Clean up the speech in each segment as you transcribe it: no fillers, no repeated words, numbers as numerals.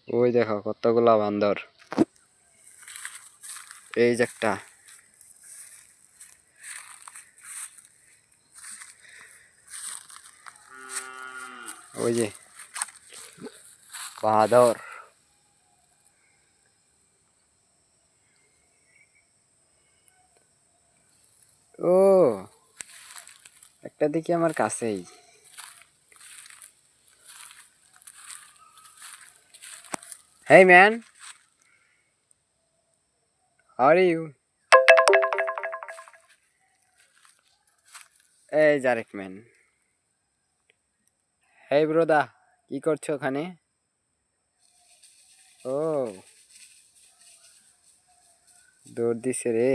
ওই দেখো কতগুলা বান্দর। এই যে একটা, ওই যে বাঁদর। ও একটা দেখি আমার কাছেই। Hey man, how are you? এই জারেক ম্যান। হেই ব্রোদা, কি করছো ওখানে? ও দৌড় দিছে রে।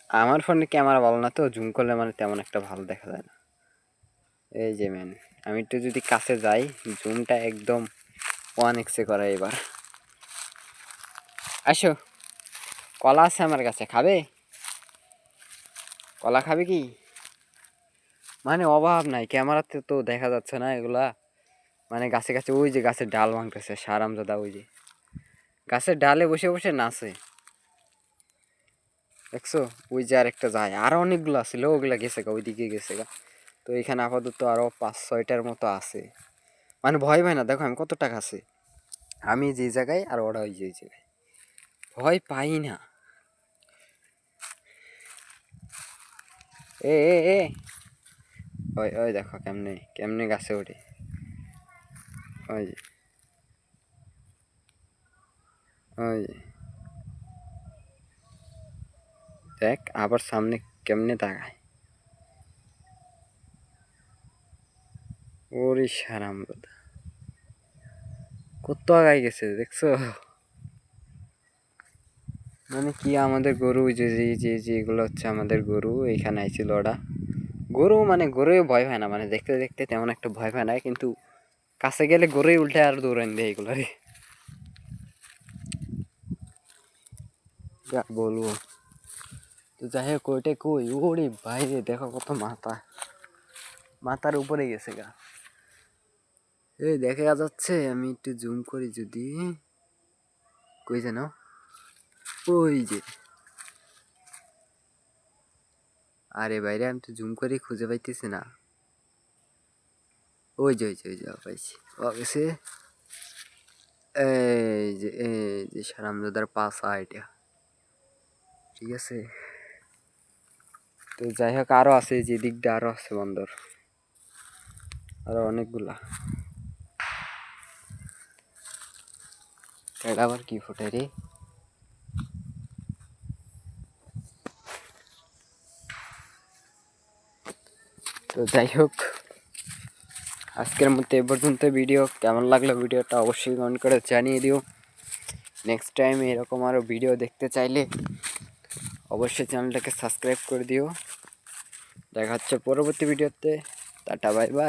আমার ফোনের ক্যামেরা ভালো না তো, জুম করলে মানে তেমন একটা ভালো দেখা যায় না। এই যে ম্যান, আমি একটু যদি কাছে যাই, জুমটা একদম 1x করা এবার। আসো, কলা আছে আমার কাছে, খাবে? কলা খাবে কি? মানে অভাব নাই, ক্যামেরাতে তো দেখা যাচ্ছে না এগুলা। মানে গাছে গাছে, ওই যে গাছের ডাল ভাঙতেছে সারামজাদা, ওই যে গাছের ডালে বসে বসে নাচে, দেখছো? ওই যে আর একটা যায়, আরো অনেকগুলো ছিল, ওগুলা গেছে গা, ওইদিকে গেছে গা। তো এখানে আপাতত আরো 5-6টার মতো আছে। মানে ভয় পায় না, দেখো আমি কত টাকা আছে, আমি যে জায়গায় আর ওরা ওই যে জায়গায়, ভয় পাই না। এ এ এ ওই ওই দেখো কেমনে কেমনে গাছে ওঠে, ওই যে ওই যে, দেখ আবার সামনে কেমনে তাকায়। ওরে সারাম দাদা, কত আগায় গেছে দেখছো? মানে কি আমাদের গরু, যে যে যে যেগুলো হচ্ছে আমাদের গরু, এইখানে আইছিল ওরা। গরু মানে গরুও ভয় পায় না, মানে দেখতে দেখতে তেমন একটা ভয় পায় না, কিন্তু কাছে গেলে গরুই উল্টে আর দৌড়ান দেয় এগুলারে। যা বলবো। তো যাই হোক, ওইটাই কই, ওরে বাইরে দেখো কত মাথা, মাথার উপরে গেছে গা। এই দেখা যাচ্ছে, আমি একটু জুম করি যদি, কই যেন, ওই যে, আরে বাইরে আমি তো জুম করে খুঁজে পাইতেছি না। ওই যে ওই যে ওই যে পাইছি, ও গেছে। এই যে সারামজাদার পাশা এটা, ঠিক আছে। তো যাই হোক, আরো আছে, যে দিকটা আরো আছে বন্দর, আরো অনেকগুলা। এটা আবার কি ফুটে রে? তো যাই হোক, আজকের মতো এ পর্যন্ত। ভিডিও কেমন লাগলো, ভিডিওটা অবশ্যই কমেন্ট করে জানিয়ে দিও। নেক্সট টাইম এরকম আরও ভিডিও দেখতে চাইলে অবশ্যই চ্যানেলটাকে সাবস্ক্রাইব করে দিও। দেখা হচ্ছে পরবর্তী ভিডিওতে। Tata bye bye.